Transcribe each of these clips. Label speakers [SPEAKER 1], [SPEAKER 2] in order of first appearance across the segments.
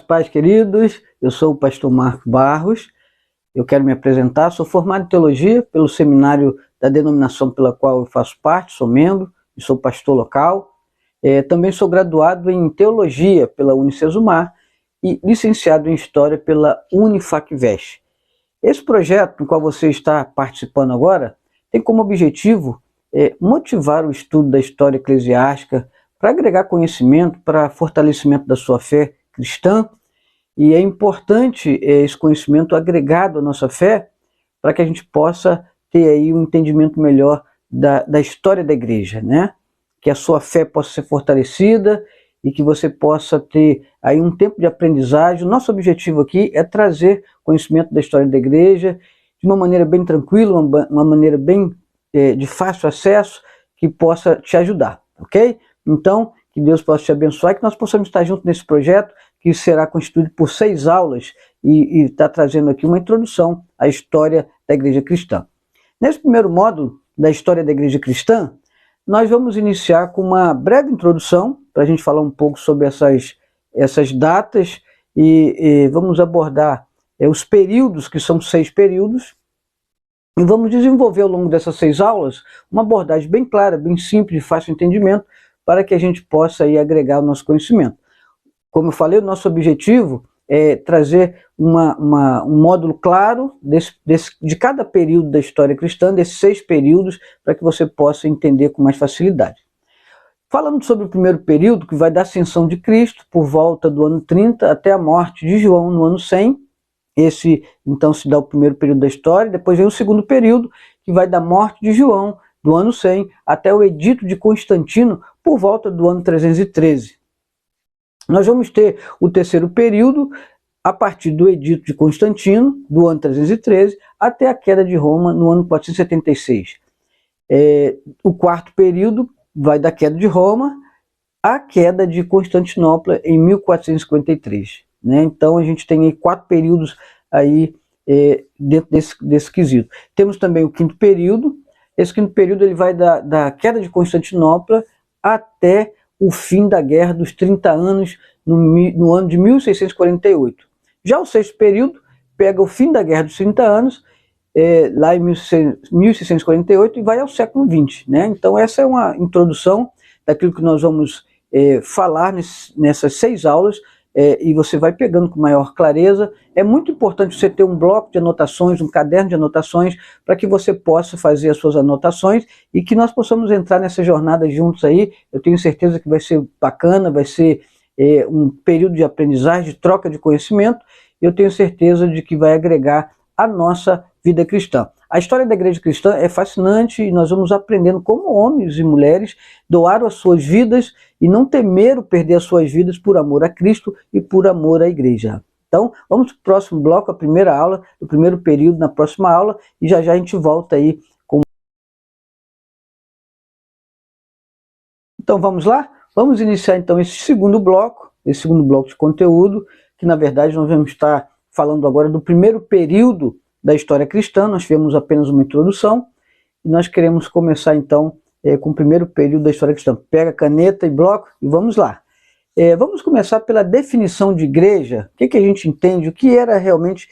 [SPEAKER 1] paz, queridos. Eu sou o pastor Marcos Barros. Eu quero me apresentar. Sou formado em teologia pelo seminário da denominação pela qual eu faço parte, sou membro e sou pastor local. Também sou graduado em teologia pela Unicesumar e licenciado em história pela Unifacvest. Esse projeto no qual você está participando agora tem como objetivo motivar o estudo da história eclesiástica para agregar conhecimento, para fortalecimento da sua fé cristã. E é importante esse conhecimento agregado à nossa fé para que a gente possa ter aí um entendimento melhor da história da igreja, né? Que a sua fé possa ser fortalecida e que você possa ter aí um tempo de aprendizagem. O nosso objetivo aqui é trazer conhecimento da história da igreja de uma maneira bem tranquila, uma maneira bem de fácil acesso, que possa te ajudar, ok? Então, que Deus possa te abençoar e que nós possamos estar juntos nesse projeto, que será constituído por 6 aulas e está trazendo aqui uma introdução à história da igreja cristã. Nesse primeiro módulo da história da igreja cristã, nós vamos iniciar com uma breve introdução, para a gente falar um pouco sobre essas datas e vamos abordar os períodos, que são 6 períodos, e vamos desenvolver ao longo dessas 6 aulas uma abordagem bem clara, bem simples, de fácil entendimento, para que a gente possa aí agregar o nosso conhecimento. Como eu falei, o nosso objetivo é trazer um módulo claro de cada período da história cristã, desses 6 períodos, para que você possa entender com mais facilidade. Falando sobre o primeiro período, que vai da ascensão de Cristo, por volta do ano 30, até a morte de João no ano 100, esse então se dá o primeiro período da história. Depois vem o segundo período, que vai da morte de João, do ano 100, até o edito de Constantino, por volta do ano 313. Nós vamos ter o terceiro período, a partir do edito de Constantino, do ano 313, até a queda de Roma, no ano 476. O quarto período vai da queda de Roma à queda de Constantinopla, em 1453. Né? Então a gente tem aí 4 períodos aí, dentro desse quesito. Temos também o quinto período. Esse quinto período ele vai da queda de Constantinopla até o fim da Guerra dos 30 Anos, no ano de 1648. Já o sexto período pega o fim da Guerra dos 30 Anos, lá em 1648, e vai ao século XX. Né? Então essa é uma introdução daquilo que nós vamos falar nessas 6 aulas, e você vai pegando com maior clareza. É muito importante você ter um bloco de anotações, um caderno de anotações, para que você possa fazer as suas anotações e que nós possamos entrar nessa jornada juntos aí. Eu tenho certeza que vai ser bacana, vai ser um período de aprendizagem, de troca de conhecimento. Eu tenho certeza de que vai agregar a nossa vida cristã. A história da igreja cristã é fascinante e nós vamos aprendendo como homens e mulheres doaram as suas vidas e não temeram perder as suas vidas por amor a Cristo e por amor à igreja. Então, vamos para o próximo bloco, a primeira aula, o primeiro período na próxima aula, e já a gente volta aí com... Então vamos lá? Vamos iniciar então esse segundo bloco de conteúdo, que na verdade nós vamos estar falando agora do primeiro período da história cristã. Nós tivemos apenas uma introdução e nós queremos começar então com o primeiro período da história cristã. Pega caneta e bloco e vamos lá. Vamos começar pela definição de igreja. O que a gente entende, o que era realmente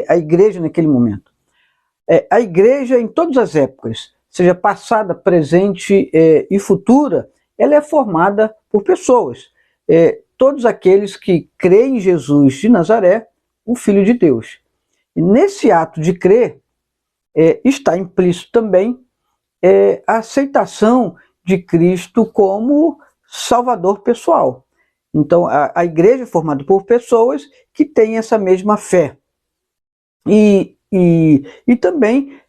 [SPEAKER 1] a igreja naquele momento. A igreja, em todas as épocas, seja passada, presente e futura, ela é formada por pessoas. Todos aqueles que creem em Jesus de Nazaré, o Filho de Deus. E nesse ato de crer, está implícito também a aceitação de Cristo como Salvador pessoal. Então, a igreja é formada por pessoas que têm essa mesma fé. E também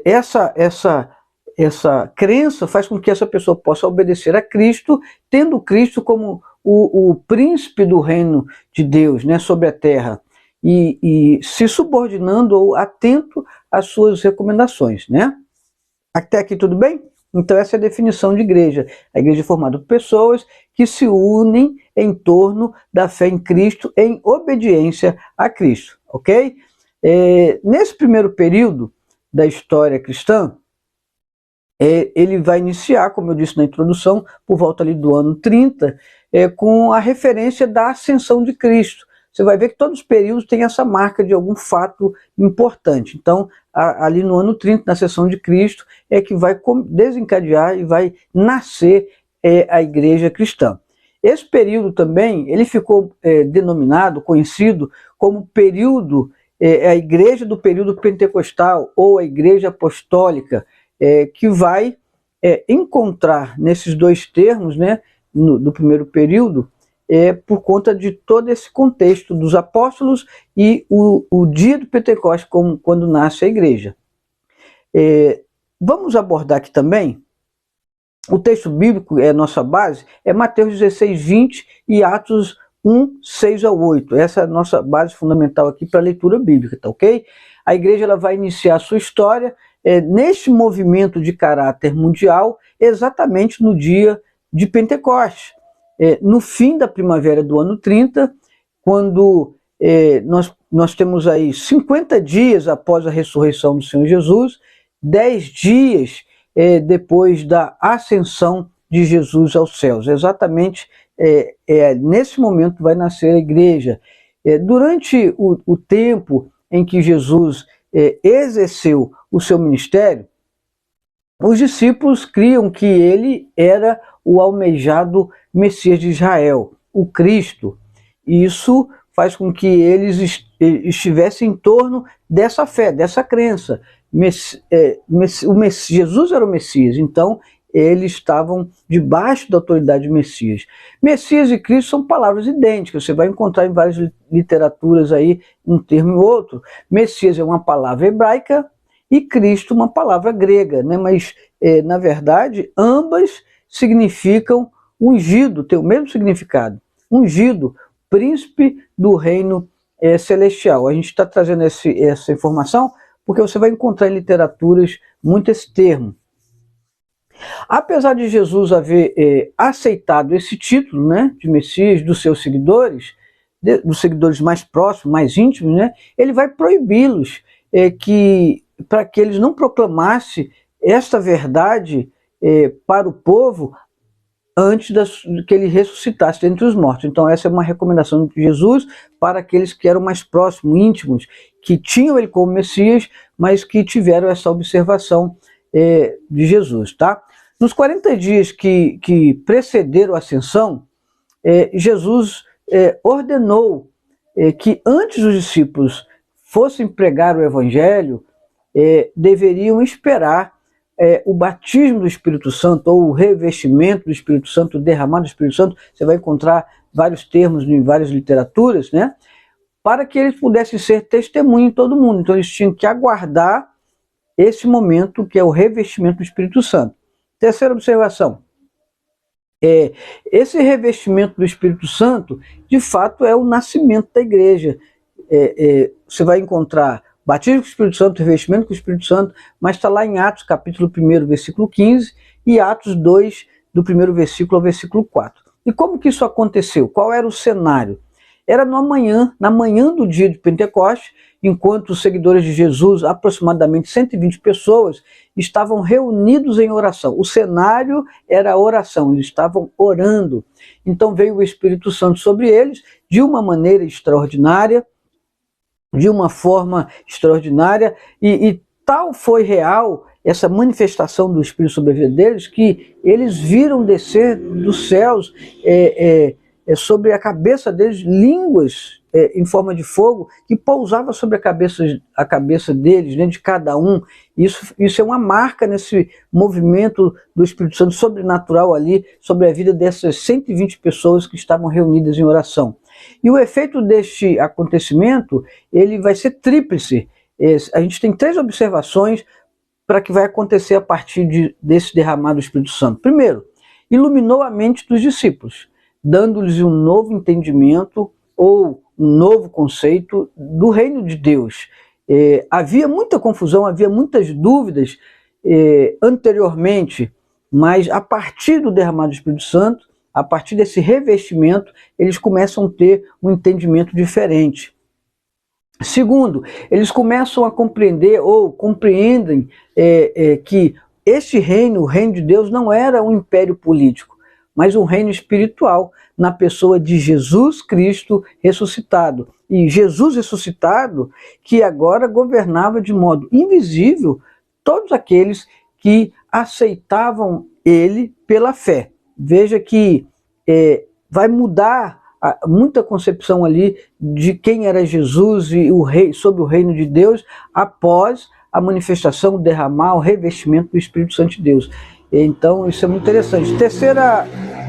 [SPEAKER 1] essa crença faz com que essa pessoa possa obedecer a Cristo, tendo Cristo como o príncipe do reino de Deus, né, sobre a terra. E se subordinando ou atento às suas recomendações, né? Até aqui tudo bem? Então essa é a definição de igreja. A igreja é formada por pessoas que se unem em torno da fé em Cristo, em obediência a Cristo, ok? Nesse primeiro período da história cristã, ele vai iniciar, como eu disse na introdução, por volta ali do ano 30, com a referência da ascensão de Cristo. Você vai ver que todos os períodos têm essa marca de algum fato importante. Então, ali no ano 30, na ascensão de Cristo, é que vai desencadear e vai nascer a igreja cristã. Esse período também, ele ficou denominado, conhecido como período, a igreja do período pentecostal ou a igreja apostólica, que vai encontrar nesses dois termos, né, do primeiro período, por conta de todo esse contexto dos apóstolos e o dia do Pentecostes, como quando nasce a igreja. Vamos abordar aqui também, o texto bíblico, nossa base, é Mateus 16, 20 e Atos 1, 6 a 8. Essa é a nossa base fundamental aqui para a leitura bíblica, tá ok? A igreja ela vai iniciar a sua história neste movimento de caráter mundial, exatamente no dia de Pentecostes. No fim da primavera do ano 30, quando nós temos aí 50 dias após a ressurreição do Senhor Jesus, 10 dias depois da ascensão de Jesus aos céus. Exatamente nesse momento vai nascer a igreja. Durante o tempo em que Jesus exerceu o seu ministério, os discípulos criam que ele era o almejado Messias de Israel, o Cristo. Isso faz com que eles estivessem em torno dessa fé, dessa crença. Jesus era o Messias, então eles estavam debaixo da autoridade de Messias. Messias e Cristo são palavras idênticas, você vai encontrar em várias literaturas aí um termo e outro. Messias é uma palavra hebraica e Cristo uma palavra grega, né? Mas na verdade ambas significam ungido, tem o mesmo significado, ungido, príncipe do reino celestial. A gente está trazendo essa informação porque você vai encontrar em literaturas muito esse termo. Apesar de Jesus haver aceitado esse título, né, de Messias dos seus seguidores, dos seguidores mais próximos, mais íntimos, né, ele vai proibi-los para que eles não proclamassem esta verdade para o povo antes que ele ressuscitasse dentre os mortos. Então essa é uma recomendação de Jesus para aqueles que eram mais próximos, íntimos, que tinham ele como Messias, mas que tiveram essa observação de Jesus, tá? Nos 40 dias que precederam a ascensão, Jesus ordenou que antes os discípulos fossem pregar o evangelho, deveriam esperar o batismo do Espírito Santo, ou o revestimento do Espírito Santo, o derramado do Espírito Santo. Você vai encontrar vários termos em várias literaturas, né? Para que eles pudessem ser testemunho em todo mundo. Então eles tinham que aguardar esse momento, que é o revestimento do Espírito Santo. Terceira observação. Esse revestimento do Espírito Santo, de fato, é o nascimento da igreja. Você vai encontrar batismo com o Espírito Santo, revestimento com o Espírito Santo, mas está lá em Atos, capítulo 1, versículo 15, e Atos 2, do 1º versículo ao versículo 4. E como que isso aconteceu? Qual era o cenário? Era na manhã do dia de Pentecostes, enquanto os seguidores de Jesus, aproximadamente 120 pessoas, estavam reunidos em oração. O cenário era a oração, eles estavam orando. Então veio o Espírito Santo sobre eles de uma maneira extraordinária, de uma forma extraordinária, e tal foi real essa manifestação do Espírito sobre a vida deles, que eles viram descer dos céus sobre a cabeça deles línguas em forma de fogo, que pousava sobre a cabeça deles, né, de cada um. Isso é uma marca nesse movimento do Espírito Santo sobrenatural ali, sobre a vida dessas 120 pessoas que estavam reunidas em oração. E o efeito deste acontecimento, ele vai ser tríplice. A gente tem 3 observações para que vai acontecer a partir desse derramado do Espírito Santo. Primeiro, iluminou a mente dos discípulos, dando-lhes um novo entendimento ou um novo conceito do reino de Deus. Havia muita confusão, havia muitas dúvidas anteriormente, mas a partir do derramado do Espírito Santo, a partir desse revestimento, eles começam a ter um entendimento diferente. Segundo, eles começam a compreender ou compreendem que este reino, o reino de Deus, não era um império político, mas um reino espiritual, na pessoa de Jesus Cristo ressuscitado. E Jesus ressuscitado, que agora governava de modo invisível todos aqueles que aceitavam ele pela fé. Veja que vai mudar muita concepção ali de quem era Jesus e o rei, sobre o reino de Deus, após a manifestação, o derramar, o revestimento do Espírito Santo de Deus. Então isso é muito interessante.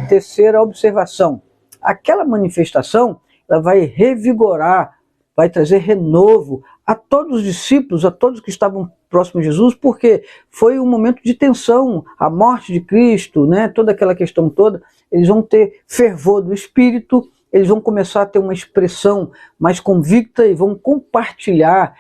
[SPEAKER 1] Terceira observação, aquela manifestação ela vai revigorar, vai trazer renovo a todos os discípulos, a todos que estavam próximos de Jesus, porque foi um momento de tensão, a morte de Cristo, né, toda aquela questão toda, eles vão ter fervor do Espírito, eles vão começar a ter uma expressão mais convicta e vão compartilhar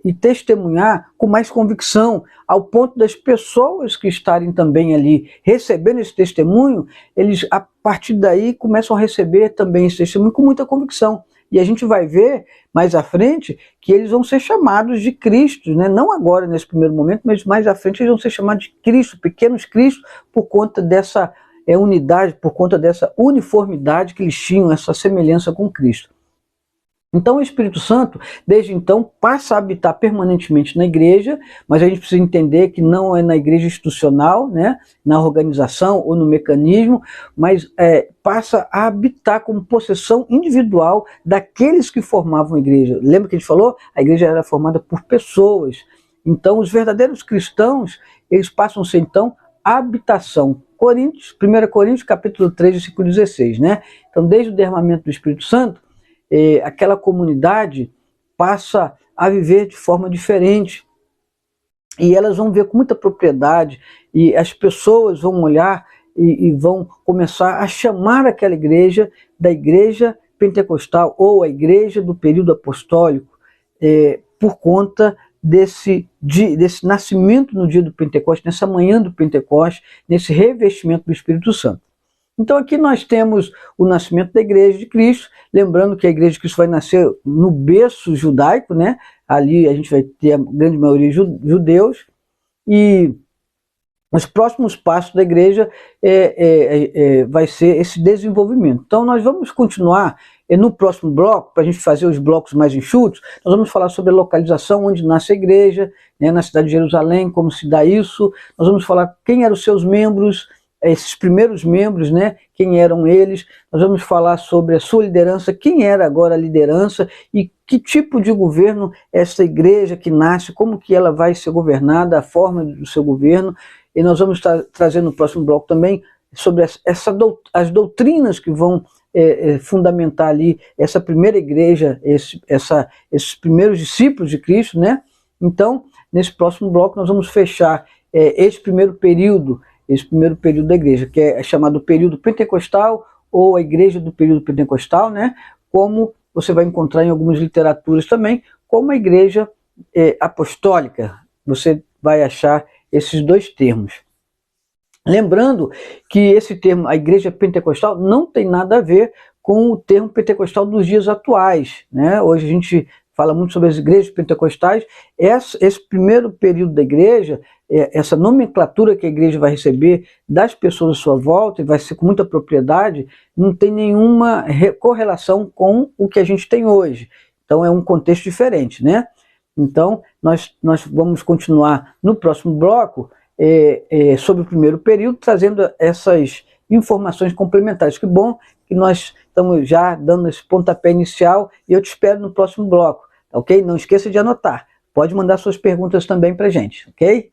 [SPEAKER 1] e testemunhar com mais convicção, ao ponto das pessoas que estarem também ali recebendo esse testemunho, eles a partir daí começam a receber também esse testemunho com muita convicção. E a gente vai ver mais à frente que eles vão ser chamados de Cristo, né? Não agora nesse primeiro momento, mas mais à frente eles vão ser chamados de Cristo, pequenos Cristos, por conta dessa unidade, por conta dessa uniformidade que eles tinham, essa semelhança com Cristo. Então o Espírito Santo, desde então, passa a habitar permanentemente na igreja, mas a gente precisa entender que não é na igreja institucional, né, na organização ou no mecanismo, mas passa a habitar como possessão individual daqueles que formavam a igreja. Lembra que a gente falou? A igreja era formada por pessoas. Então os verdadeiros cristãos, eles passam a ser então habitação. 1 Coríntios capítulo 3, versículo 16, né? Então desde o derramamento do Espírito Santo, aquela comunidade passa a viver de forma diferente e elas vão ver com muita propriedade e as pessoas vão olhar e vão começar a chamar aquela igreja da igreja pentecostal ou a igreja do período apostólico por conta desse nascimento no dia do Pentecostes, nessa manhã do Pentecostes, nesse revestimento do Espírito Santo. Então aqui nós temos o nascimento da igreja de Cristo, lembrando que a igreja de Cristo vai nascer no berço judaico, né? Ali a gente vai ter a grande maioria judeus, e os próximos passos da igreja vai ser esse desenvolvimento. Então nós vamos continuar no próximo bloco, para a gente fazer os blocos mais enxutos, nós vamos falar sobre a localização onde nasce a igreja, né, na cidade de Jerusalém, como se dá isso, nós vamos falar quem eram os seus membros, esses primeiros membros, né, quem eram eles, nós vamos falar sobre a sua liderança, quem era agora a liderança e que tipo de governo essa igreja que nasce, como que ela vai ser governada, a forma do seu governo, e nós vamos estar trazendo no próximo bloco também sobre as doutrinas que vão fundamentar ali essa primeira igreja, esses primeiros discípulos de Cristo, né? Então, nesse próximo bloco nós vamos fechar esse primeiro período da igreja, que é chamado período pentecostal, ou a igreja do período pentecostal, né? Como você vai encontrar em algumas literaturas também, como a igreja apostólica. Você vai achar esses dois termos. Lembrando que esse termo, a igreja pentecostal, não tem nada a ver com o termo pentecostal dos dias atuais, né? Hoje a gente fala muito sobre as igrejas pentecostais. Esse primeiro período da igreja, essa nomenclatura que a igreja vai receber das pessoas à sua volta, e vai ser com muita propriedade, não tem nenhuma correlação com o que a gente tem hoje. Então é um contexto diferente, né? Então nós vamos continuar no próximo bloco sobre o primeiro período, trazendo essas informações complementares. Que bom que nós estamos já dando esse pontapé inicial, e eu te espero no próximo bloco, ok? Não esqueça de anotar. Pode mandar suas perguntas também para a gente, ok?